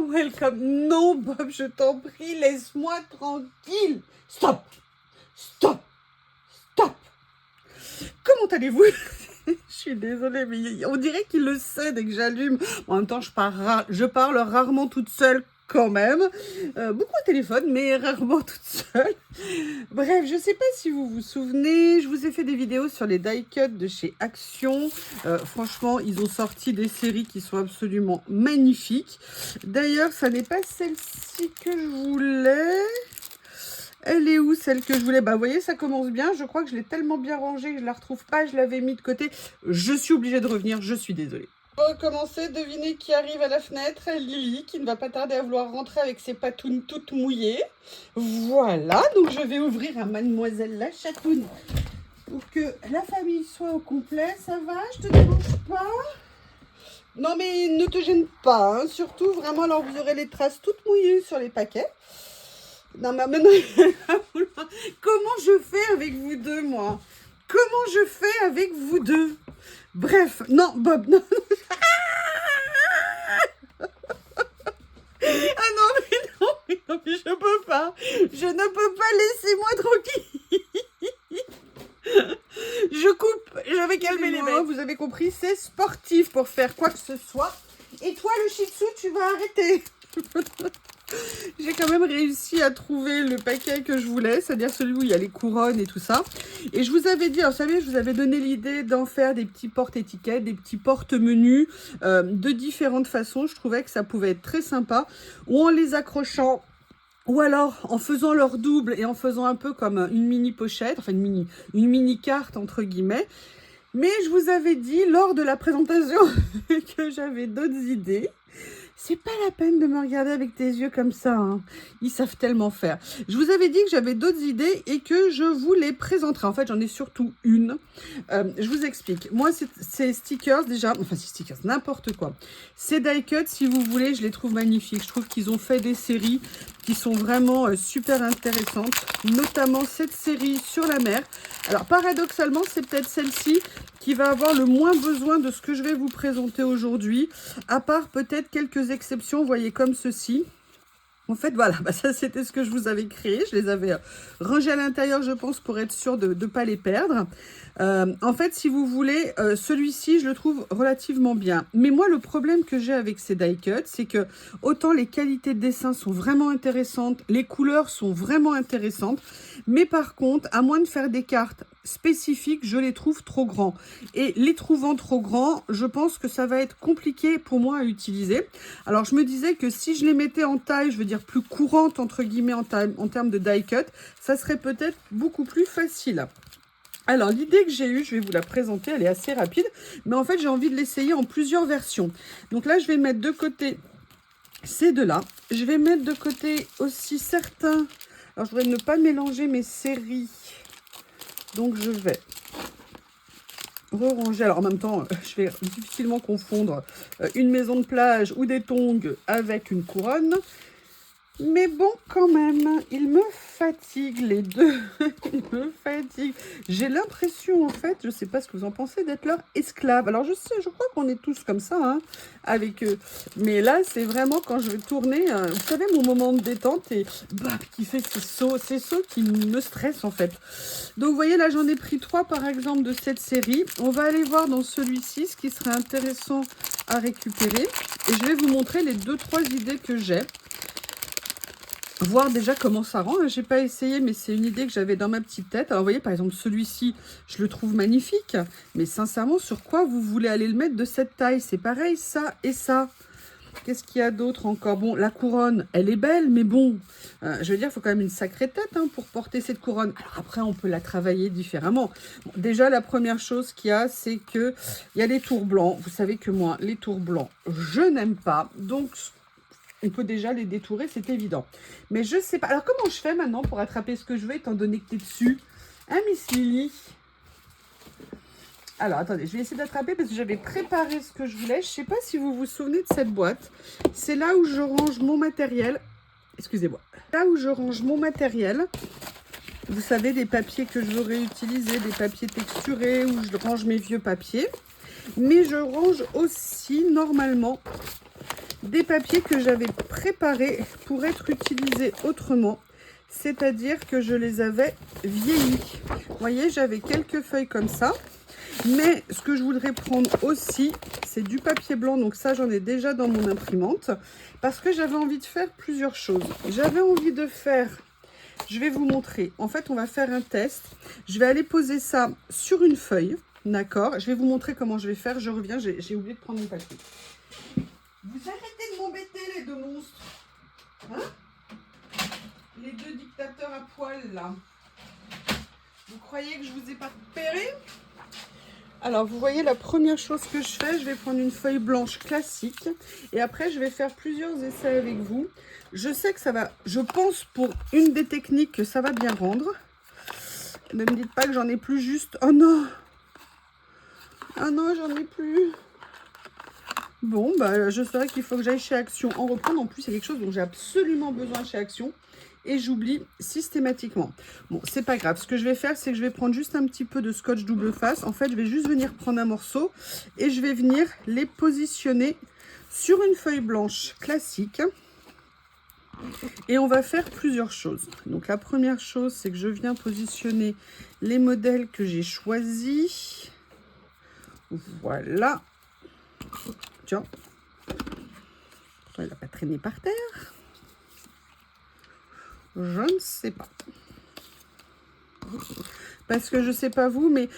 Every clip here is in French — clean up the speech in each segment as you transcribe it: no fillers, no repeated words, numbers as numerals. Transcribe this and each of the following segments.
welcome. Non, Bob, je t'en prie, laisse-moi tranquille. Stop, stop, stop. Comment allez-vous? Je suis désolée, mais on dirait qu'il le sait dès que j'allume. En même temps, je parle rarement toute seule quand même. Beaucoup au téléphone, mais rarement toute seule. Bref, je ne sais pas si vous vous souvenez, je vous ai fait des vidéos sur les die cuts de chez Action. Franchement, ils ont sorti des séries qui sont absolument magnifiques. D'ailleurs, ça n'est pas celle-ci que je voulais. Elle est où celle que je voulais? Bah, vous voyez, ça commence bien. Je crois que je l'ai tellement bien rangée que je ne la retrouve pas. Je l'avais mis de côté. Je suis obligée de revenir. Je suis désolée. On va recommencer. Devinez qui arrive à la fenêtre. Lily, qui ne va pas tarder à vouloir rentrer avec ses patounes toutes mouillées. Voilà. Donc, je vais ouvrir à Mademoiselle la chatoune pour que la famille soit au complet. Ça va? Je te dérange pas? Non, mais ne te gêne pas. Hein. Surtout, vraiment, alors vous aurez les traces toutes mouillées sur les paquets. Non, mais maintenant, comment je fais avec vous deux, moi? Comment je fais avec vous deux? Bref, non, Bob, non. Ah non, mais non, mais non, mais je peux pas. Je ne peux pas, laissez-moi tranquille. Je coupe, je vais calmer les mains. Vous avez compris, c'est sportif pour faire quoi que ce soit. Et toi, le shih tzu, tu vas arrêter. J'ai quand même réussi à trouver le paquet que je voulais, c'est-à-dire celui où il y a les couronnes et tout ça. Et je vous avais dit, alors, vous savez, je vous avais donné l'idée d'en faire des petits porte-étiquettes, des petits porte-menus de différentes façons. Je trouvais que ça pouvait être très sympa, ou en les accrochant, ou alors en faisant leur double et en faisant un peu comme une mini pochette, enfin une mini carte entre guillemets. Mais je vous avais dit lors de la présentation que j'avais d'autres idées. C'est pas la peine de me regarder avec tes yeux comme ça, hein. Ils savent tellement faire. Je vous avais dit que j'avais d'autres idées et que je vous les présenterai. En fait, j'en ai surtout une. Je vous explique. Moi, ces stickers, déjà, enfin, ces stickers, n'importe quoi. Ces die cuts, si vous voulez, je les trouve magnifiques. Je trouve qu'ils ont fait des séries qui sont vraiment super intéressantes, notamment cette série sur la mer. Alors, paradoxalement, c'est peut-être celle-ci qui va avoir le moins besoin de ce que je vais vous présenter aujourd'hui, à part peut-être quelques exceptions, vous voyez, comme ceci. En fait, voilà, bah ça c'était ce que je vous avais créé. Je les avais rangés à l'intérieur, je pense, pour être sûr de ne pas les perdre. En fait, si vous voulez, celui-ci, je le trouve relativement bien. Mais moi, le problème que j'ai avec ces die cuts, c'est que autant les qualités de dessin sont vraiment intéressantes, les couleurs sont vraiment intéressantes, mais par contre, à moins de faire des cartes spécifiques, je les trouve trop grands. Et les trouvant trop grands, je pense que ça va être compliqué pour moi à utiliser. Alors, je me disais que si je les mettais en taille, je veux dire plus courante, entre guillemets, en termes de die cut, ça serait peut-être beaucoup plus facile. Alors, l'idée que j'ai eue, je vais vous la présenter, elle est assez rapide, mais en fait, j'ai envie de l'essayer en plusieurs versions. Donc là, je vais mettre de côté ces deux-là. Je vais mettre de côté aussi certains... Alors, je voudrais ne pas mélanger mes séries. Donc, je vais re-ranger. Alors, en même temps, je vais difficilement confondre une maison de plage ou des tongs avec une couronne. Mais bon, quand même, ils me fatiguent les deux. Ils me fatiguent. J'ai l'impression, en fait, je ne sais pas ce que vous en pensez, d'être leur esclave. Alors, je sais, je crois qu'on est tous comme ça, hein, avec eux. Mais là, c'est vraiment quand je vais tourner, vous savez, mon moment de détente et bah, qui fait ces sauts qui me stressent, en fait. Donc, vous voyez, là, j'en ai pris 3, par exemple, de cette série. On va aller voir dans celui-ci ce qui serait intéressant à récupérer. Et je vais vous montrer les 2-3 idées que j'ai. Voir déjà comment ça rend. J'ai pas essayé, mais c'est une idée que j'avais dans ma petite tête. Alors, vous voyez, par exemple, celui-ci, je le trouve magnifique. Mais sincèrement, sur quoi vous voulez aller le mettre de cette taille? C'est pareil, ça et ça. Qu'est-ce qu'il y a d'autre encore? Bon, la couronne, elle est belle, mais bon, je veux dire, il faut quand même une sacrée tête hein, pour porter cette couronne. Alors après, on peut la travailler différemment. Bon, déjà, la première chose qu'il y a, c'est qu'il y a les tours blancs. Vous savez que moi, les tours blancs, je n'aime pas. Donc, on peut déjà les détourer, c'est évident. Mais je sais pas. Alors, comment je fais maintenant pour attraper ce que je veux, étant donné que tu es dessus? Hein, Miss Lily? Alors, attendez, je vais essayer d'attraper parce que j'avais préparé ce que je voulais. Je ne sais pas si vous vous souvenez de cette boîte. C'est là où je range mon matériel. Excusez-moi. Là où je range mon matériel. Vous savez, des papiers que je veux réutiliser, des papiers texturés, où je range mes vieux papiers. Mais je range aussi, normalement, des papiers que j'avais préparés pour être utilisés autrement. C'est-à-dire que je les avais vieillis. Vous voyez, j'avais quelques feuilles comme ça. Mais ce que je voudrais prendre aussi, c'est du papier blanc. Donc ça, j'en ai déjà dans mon imprimante. Parce que j'avais envie de faire plusieurs choses. J'avais envie de faire... Je vais vous montrer. En fait, on va faire un test. Je vais aller poser ça sur une feuille. D'accord? Je vais vous montrer comment je vais faire. Je reviens. J'ai oublié de prendre mon papier. Vous arrêtez de m'embêter, les deux monstres. Hein? Les deux dictateurs à poil, là. Vous croyez que je vous ai pas repéré? Alors, vous voyez, la première chose que je fais, je vais prendre une feuille blanche classique. Et après, je vais faire plusieurs essais avec vous. Je sais que ça va, je pense pour une des techniques que ça va bien rendre. Ne me dites pas que j'en ai plus juste... Oh non! Ah non, j'en ai plus. Bon, bah, je saurais qu'il faut que j'aille chez Action en reprendre. En plus, c'est quelque chose dont j'ai absolument besoin chez Action. Et j'oublie systématiquement. Bon, c'est pas grave. Ce que je vais faire, c'est que je vais prendre juste un petit peu de scotch double face. En fait, je vais juste venir prendre un morceau et je vais venir les positionner sur une feuille blanche classique. Et on va faire plusieurs choses. Donc, la première chose, c'est que je viens positionner les modèles que j'ai choisis. Voilà. Tiens. Il n'a pas traîné par terre. Je ne sais pas. Parce que je ne sais pas vous, mais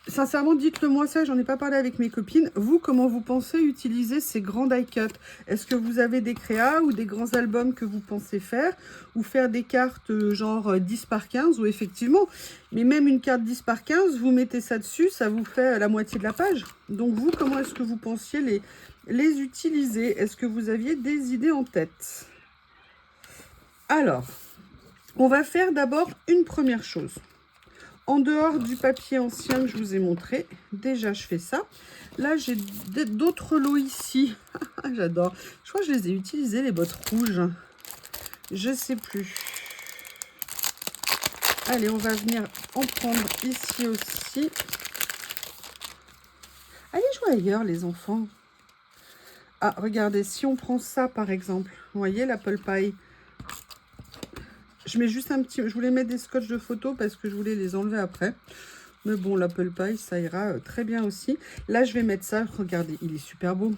sincèrement, dites-le moi ça, j'en ai pas parlé avec mes copines. Vous, comment vous pensez utiliser ces grands die cut? Est-ce que vous avez des créas ou des grands albums que vous pensez faire? Ou faire des cartes genre 10 par 15? Ou effectivement, mais même une carte 10 par 15, vous mettez ça dessus, ça vous fait la moitié de la page. Donc vous, comment est-ce que vous pensiez les utiliser? Est-ce que vous aviez des idées en tête? Alors... on va faire d'abord une première chose. En dehors du papier ancien que je vous ai montré, déjà je fais ça. Là, j'ai d'autres lots ici. J'adore. Je crois que je les ai utilisés, les bottes rouges. Je sais plus. Allez, on va venir en prendre ici aussi. Allez jouer ailleurs, les enfants. Ah, regardez, si on prend ça, par exemple. Vous voyez, l'apple pie. Je mets juste un petit... je voulais mettre des scotch de photo parce que je voulais les enlever après. Mais bon, l'apple pie, ça ira très bien aussi. Là, je vais mettre ça. Regardez, il est super beau.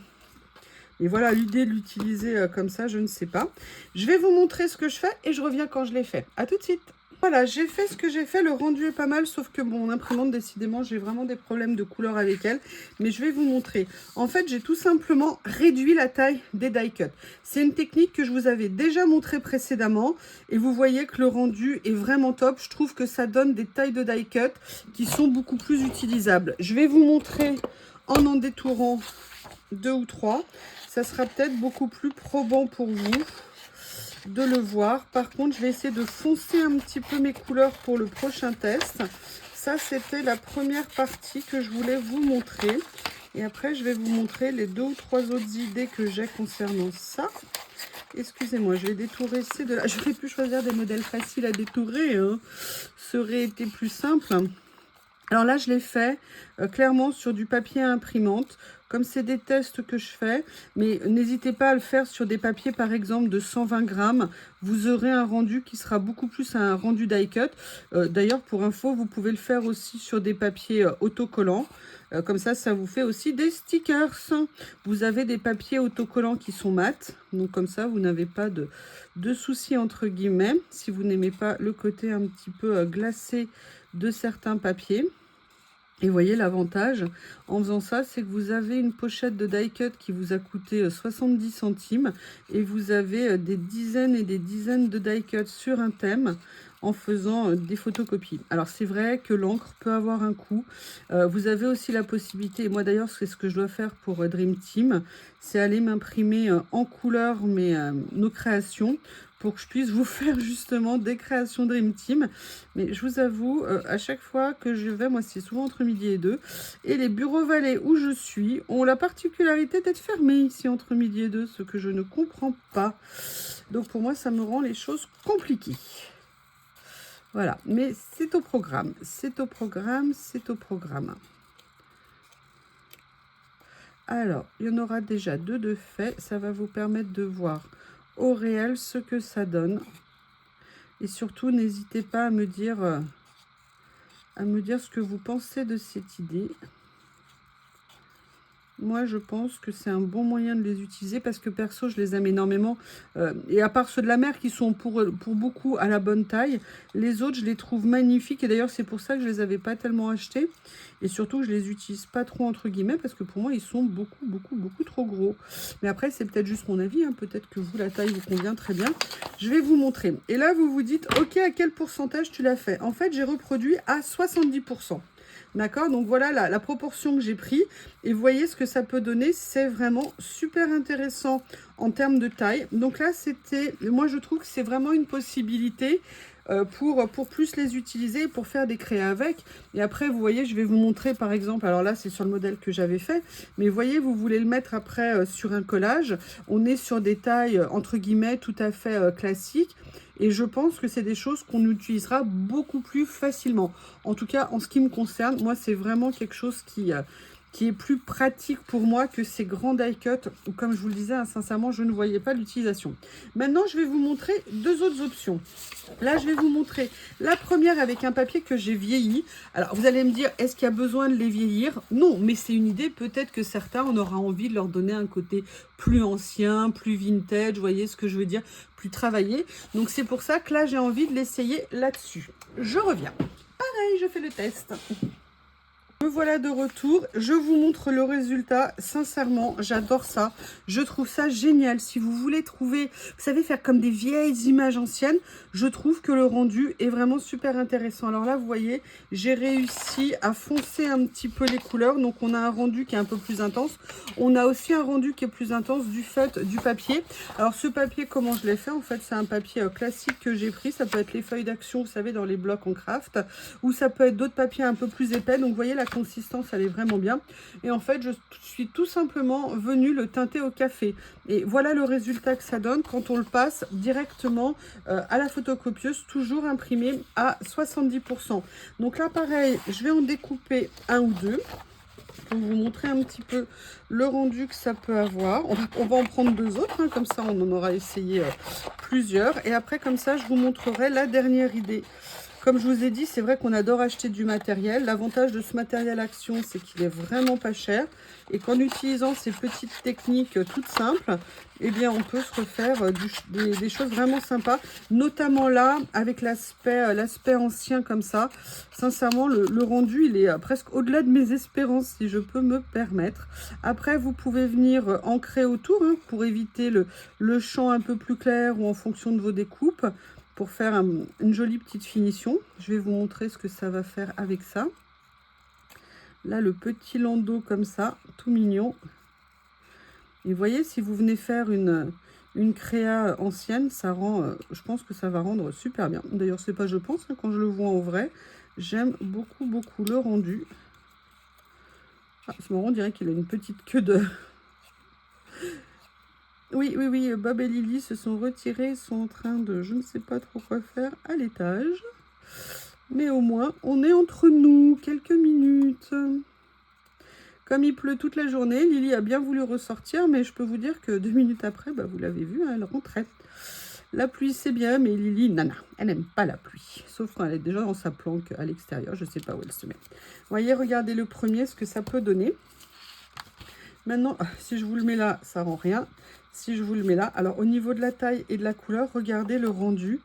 Et voilà, l'idée de l'utiliser comme ça, je ne sais pas. Je vais vous montrer ce que je fais et je reviens quand je l'ai fait. À tout de suite. Voilà, j'ai fait ce que j'ai fait. Le rendu est pas mal, sauf que mon imprimante, décidément, j'ai vraiment des problèmes de couleur avec elle. Mais je vais vous montrer. En fait, j'ai tout simplement réduit la taille des die cut. C'est une technique que je vous avais déjà montrée précédemment. Et vous voyez que le rendu est vraiment top. Je trouve que ça donne des tailles de die cut qui sont beaucoup plus utilisables. Je vais vous montrer en détourant 2 ou 3. Ça sera peut-être beaucoup plus probant pour vous de le voir. Par contre, je vais essayer de foncer un petit peu mes couleurs pour le prochain test. Ça, c'était la première partie que je voulais vous montrer. Et après, je vais vous montrer les 2 ou 3 autres idées que j'ai concernant ça. Excusez-moi, je vais détourer ces deux-là. J'aurais pu choisir des modèles faciles à détourer, hein. Ça aurait été plus simple. Alors là, je l'ai fait clairement sur du papier à imprimante. Comme c'est des tests que je fais, mais n'hésitez pas à le faire sur des papiers, par exemple, de 120 grammes. Vous aurez un rendu qui sera beaucoup plus un rendu die cut. D'ailleurs, pour info, vous pouvez le faire aussi sur des papiers autocollants. Comme ça, ça vous fait aussi des stickers. Vous avez des papiers autocollants qui sont mat. Donc comme ça, vous n'avez pas de soucis, entre guillemets, si vous n'aimez pas le côté un petit peu glacé de certains papiers. Et voyez, l'avantage en faisant ça, c'est que vous avez une pochette de die cut qui vous a coûté 70 centimes et vous avez des dizaines et des dizaines de die cut sur un thème en faisant des photocopies. Alors c'est vrai que l'encre peut avoir un coût. Vous avez aussi la possibilité, et moi d'ailleurs c'est ce que je dois faire pour Dream Team, c'est aller m'imprimer en couleur nos créations, pour que je puisse vous faire justement des créations Dream Team. Mais je vous avoue, à chaque fois que je vais, moi c'est souvent entre midi et 2, et les bureaux Valais où je suis ont la particularité d'être fermés ici entre midi et 2, ce que je ne comprends pas. Donc pour moi, ça me rend les choses compliquées. Voilà, mais c'est au programme, c'est au programme, c'est au programme. Alors, il y en aura déjà 2 de fait. Ça va vous permettre de voir au réel ce que ça donne. Et surtout, n'hésitez pas à me dire ce que vous pensez de cette idée. Moi, je pense que c'est un bon moyen de les utiliser parce que perso, je les aime énormément. Et à part ceux de la mer qui sont pour beaucoup à la bonne taille, les autres, je les trouve magnifiques. Et d'ailleurs, c'est pour ça que je les avais pas tellement achetés. Et surtout, je les utilise pas trop entre guillemets parce que pour moi, ils sont beaucoup trop gros. Mais après, c'est peut-être juste mon avis. Hein. Peut-être que vous, la taille vous convient très bien. Je vais vous montrer. Et là, vous vous dites, ok, à quel pourcentage tu l'as fait? En fait, j'ai reproduit à 70%. D'accord, donc voilà la proportion que j'ai pris. Et vous voyez ce que ça peut donner. C'est vraiment super intéressant en termes de taille. Donc là, moi je trouve que c'est vraiment une possibilité pour plus les utiliser, pour faire des créas avec. Et après, vous voyez, je vais vous montrer par exemple, alors là, c'est sur le modèle que j'avais fait, mais vous voyez, vous voulez le mettre après sur un collage. On est sur des tailles, entre guillemets, tout à fait classiques. Et je pense que c'est des choses qu'on utilisera beaucoup plus facilement. En tout cas, en ce qui me concerne, moi, c'est vraiment quelque chose qui est plus pratique pour moi que ces grands die cut. Comme je vous le disais, hein, sincèrement, je ne voyais pas l'utilisation. Maintenant, je vais vous montrer 2 autres options. Là, je vais vous montrer la première avec un papier que j'ai vieilli. Alors, vous allez me dire, est-ce qu'il y a besoin de les vieillir? Non, mais c'est une idée. Peut-être que certains, on aura envie de leur donner un côté plus ancien, plus vintage. Vous voyez ce que je veux dire? Plus travaillé. Donc, c'est pour ça que là, j'ai envie de l'essayer là-dessus. Je reviens. Pareil, je fais le test. Me voilà de retour, je vous montre le résultat, sincèrement j'adore ça, je trouve ça génial. Si vous voulez trouver, vous savez, faire comme des vieilles images anciennes, je trouve que le rendu est vraiment super intéressant. Alors là vous voyez, j'ai réussi à foncer un petit peu les couleurs, donc on a un rendu qui est un peu plus intense. On a aussi un rendu qui est plus intense du fait du papier. Alors ce papier, comment je l'ai fait? En fait c'est un papier classique que j'ai pris, ça peut être les feuilles d'action, vous savez, dans les blocs en craft, ou ça peut être d'autres papiers un peu plus épais. Donc vous voyez, la consistance elle est vraiment bien. Et en fait je suis tout simplement venue le teinter au café. Et voilà le résultat que ça donne quand on le passe directement à la photocopieuse, toujours imprimé à 70%. Donc là pareil, je vais en découper un ou deux pour vous montrer un petit peu le rendu que ça peut avoir. On va en prendre 2 autres, hein, comme ça on en aura essayé plusieurs. Et après comme ça je vous montrerai la dernière idée. Comme je vous ai dit, c'est vrai qu'on adore acheter du matériel. L'avantage de ce matériel Action, c'est qu'il est vraiment pas cher. Et qu'en utilisant ces petites techniques toutes simples, eh bien, on peut se refaire des choses vraiment sympas. Notamment là, avec l'aspect ancien comme ça. Sincèrement, le rendu, il est presque au-delà de mes espérances, si je peux me permettre. Après, vous pouvez venir ancrer autour, hein, pour éviter le champ un peu plus clair ou en fonction de vos découpes, pour faire une jolie petite finition. Je vais vous montrer ce que ça va faire avec ça. Là, le petit landau comme ça, tout mignon. Et vous voyez, si vous venez faire une créa ancienne, ça rend, je pense que ça va rendre super bien. D'ailleurs, c'est pas je pense, hein, quand je le vois en vrai, j'aime beaucoup le rendu. Ah, c'est marrant, on dirait qu'il a une petite queue de... Oui, Bob et Lily se sont retirés, ils sont en train de, je ne sais pas trop quoi faire, à l'étage. Mais au moins, on est entre nous, quelques minutes. Comme il pleut toute la journée, Lily a bien voulu ressortir, mais je peux vous dire que 2 minutes après, bah, vous l'avez vu, hein, elle rentrait. La pluie, c'est bien, mais Lily, nana, elle n'aime pas la pluie. Sauf quand elle est déjà dans sa planque à l'extérieur, je ne sais pas où elle se met. Vous voyez, regardez le premier, ce que ça peut donner. Maintenant, si je vous le mets là, ça rend rien. Si je vous le mets là, alors au niveau de la taille et de la couleur, regardez le rendu.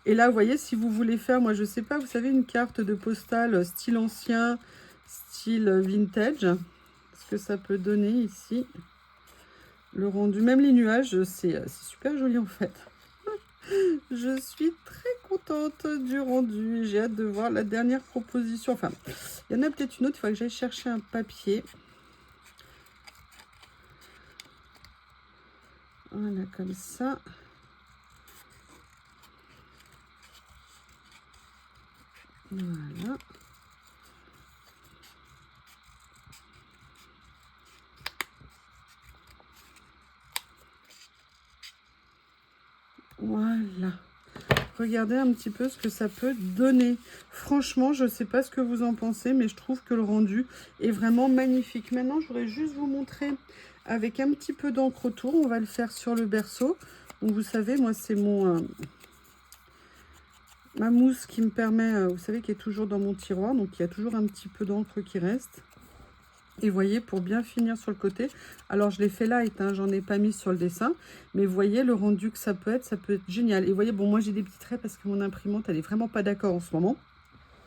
Et là, vous voyez, si vous voulez faire, moi je sais pas, vous savez, une carte de postale style ancien, style vintage, ce que ça peut donner ici. Le rendu, même les nuages, c'est super joli en fait. Je suis très contente du rendu. J'ai hâte de voir la dernière proposition. Enfin, il y en a peut-être une autre, il faut que j'aille chercher un papier. Voilà, comme ça. Voilà. Voilà. Regardez un petit peu ce que ça peut donner. Franchement, je ne sais pas ce que vous en pensez, mais je trouve que le rendu est vraiment magnifique. Maintenant, je voudrais juste vous montrer avec un petit peu d'encre autour. On va le faire sur le berceau. Donc, vous savez, moi, c'est ma mousse qui me permet, vous savez, qui est toujours dans mon tiroir. Donc, il y a toujours un petit peu d'encre qui reste. Et voyez, pour bien finir sur le côté, alors je l'ai fait light, hein, j'en ai pas mis sur le dessin, mais vous voyez le rendu que ça peut être génial. Et vous voyez, bon, moi j'ai des petits traits parce que mon imprimante, elle est vraiment pas d'accord en ce moment.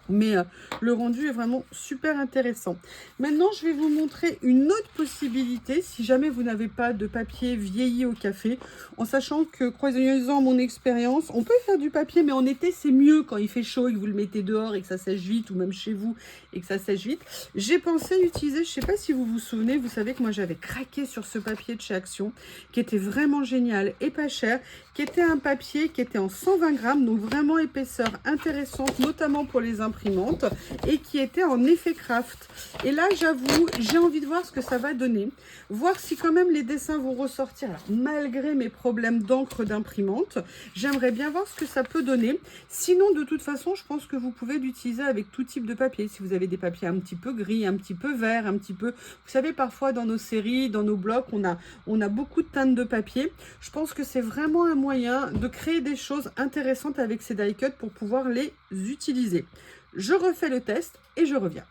Mais le rendu est vraiment super intéressant. Maintenant, je vais vous montrer une autre possibilité si jamais vous n'avez pas de papier vieilli au café. En sachant que, croisant mon expérience, on peut faire du papier, mais en été, c'est mieux quand il fait chaud et que vous le mettez dehors et que ça sèche vite, ou même chez vous et que ça sèche vite. J'ai pensé utiliser, je ne sais pas si vous vous souvenez, vous savez que moi j'avais craqué sur ce papier de chez Action, qui était vraiment génial et pas cher, qui était un papier qui était en 120 grammes, donc vraiment épaisseur intéressante, notamment pour les imprimantes, et qui était en effet craft. Et là, j'avoue, j'ai envie de voir ce que ça va donner, voir si quand même les dessins vont ressortir. Alors, malgré mes problèmes d'encre d'imprimante, j'aimerais bien voir ce que ça peut donner. Sinon, de toute façon, je pense que vous pouvez l'utiliser avec tout type de papier. Si vous avez des papiers un petit peu gris, un petit peu vert, un petit peu... Vous savez, parfois dans nos séries, dans nos blocs, on a beaucoup de teintes de papier. Je pense que c'est vraiment un moyen de créer des choses intéressantes avec ces die cuts pour pouvoir les utiliser. Je refais le test et je reviens.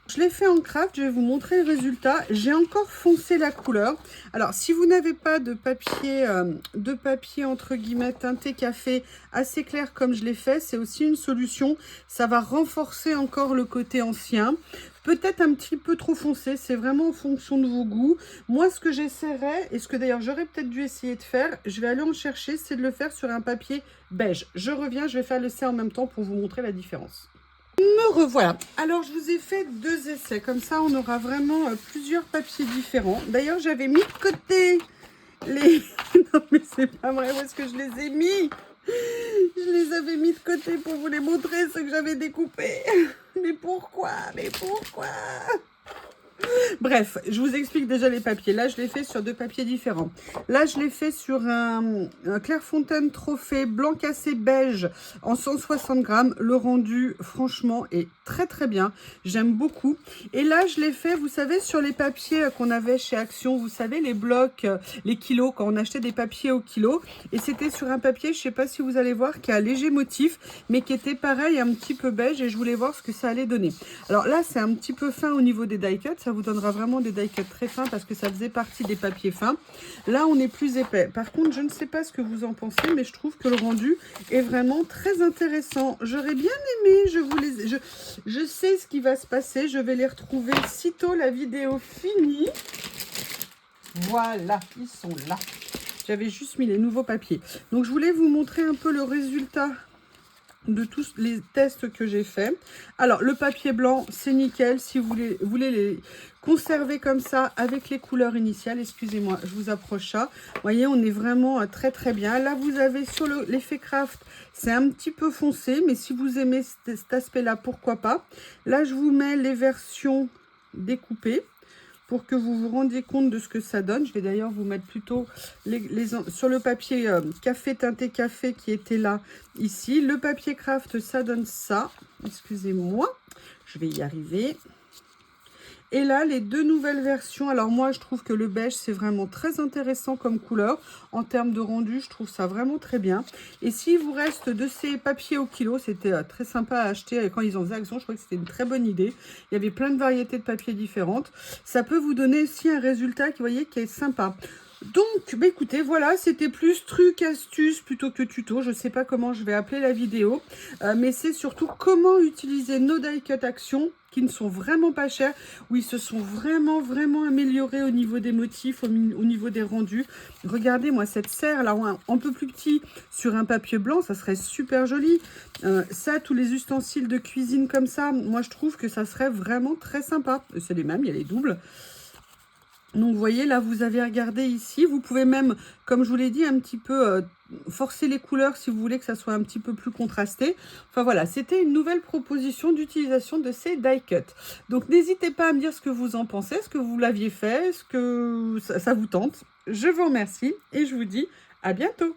Je l'ai fait en craft, je vais vous montrer le résultat. J'ai encore foncé la couleur. Alors, si vous n'avez pas de papier entre guillemets teinté café assez clair comme je l'ai fait, c'est aussi une solution. Ça va renforcer encore le côté ancien. Peut-être un petit peu trop foncé, c'est vraiment en fonction de vos goûts. Moi, ce que j'essaierai, et ce que d'ailleurs j'aurais peut-être dû essayer de faire, je vais aller en chercher, c'est de le faire sur un papier beige. Je reviens, je vais faire l'essai en même temps pour vous montrer la différence. Me revoilà. Alors, je vous ai fait 2 essais. Comme ça, on aura vraiment plusieurs papiers différents. D'ailleurs, j'avais mis de côté les... Non, mais c'est pas vrai. Où est-ce que je les ai mis? Je les avais mis de côté pour vous les montrer, ceux que j'avais découpés. Mais pourquoi? Mais pourquoi? Bref, je vous explique déjà les papiers. Là, je l'ai fait sur 2 papiers différents. Là, je l'ai fait sur un Clairefontaine Trophée blanc cassé beige en 160 grammes. Le rendu, franchement, est très très bien. J'aime beaucoup. Et là, je l'ai fait, vous savez, sur les papiers qu'on avait chez Action. Vous savez, les blocs, les kilos, quand on achetait des papiers au kilo. Et c'était sur un papier, je ne sais pas si vous allez voir, qui a un léger motif, mais qui était pareil, un petit peu beige. Et je voulais voir ce que ça allait donner. Alors là, c'est un petit peu fin au niveau des die cuts. Ça vous donnera vraiment des die cuts très fins parce que ça faisait partie des papiers fins. Là, on est plus épais. Par contre, je ne sais pas ce que vous en pensez, mais je trouve que le rendu est vraiment très intéressant. J'aurais bien aimé, je sais ce qui va se passer. Je vais les retrouver sitôt la vidéo finie. Voilà, ils sont là. J'avais juste mis les nouveaux papiers. Donc, je voulais vous montrer un peu le résultat de tous les tests que j'ai fait. Alors, le papier blanc, c'est nickel. Si vous voulez les conserver comme ça avec les couleurs initiales, excusez-moi, je vous approche ça. Vous voyez, on est vraiment très très bien. Là, vous avez sur l'effet craft, c'est un petit peu foncé, mais si vous aimez cet aspect-là, pourquoi pas. Là, je vous mets les versions découpées pour que vous vous rendiez compte de ce que ça donne. Je vais d'ailleurs vous mettre plutôt sur le papier café teinté café qui était là, ici. Le papier craft, ça donne ça. Excusez-moi, je vais y arriver. Et là, les 2 nouvelles versions. Alors moi, je trouve que le beige, c'est vraiment très intéressant comme couleur. En termes de rendu, je trouve ça vraiment très bien. Et s'il vous reste de ces papiers au kilo, c'était très sympa à acheter quand ils ont fait Action. Je crois que c'était une très bonne idée. Il y avait plein de variétés de papiers différentes. Ça peut vous donner aussi un résultat qui, vous voyez, qui est sympa. Donc, bah écoutez, voilà, c'était plus truc, astuce plutôt que tuto. Je ne sais pas comment je vais appeler la vidéo. Mais c'est surtout comment utiliser nos die cut Action qui ne sont vraiment pas chers, où ils se sont vraiment améliorés au niveau des motifs, au niveau des rendus. Regardez, moi, cette serre là, un peu plus petit sur un papier blanc, ça serait super joli. Ça, tous les ustensiles de cuisine comme ça, moi, je trouve que ça serait vraiment très sympa. C'est les mêmes, il y a les doubles. Donc, vous voyez, là, vous avez regardé ici. Vous pouvez même, comme je vous l'ai dit, un petit peu forcer les couleurs si vous voulez que ça soit un petit peu plus contrasté. Enfin, voilà, c'était une nouvelle proposition d'utilisation de ces die cuts. Donc, n'hésitez pas à me dire ce que vous en pensez. Est-ce que vous l'aviez fait? Est-ce que ça vous tente? Je vous remercie et je vous dis à bientôt.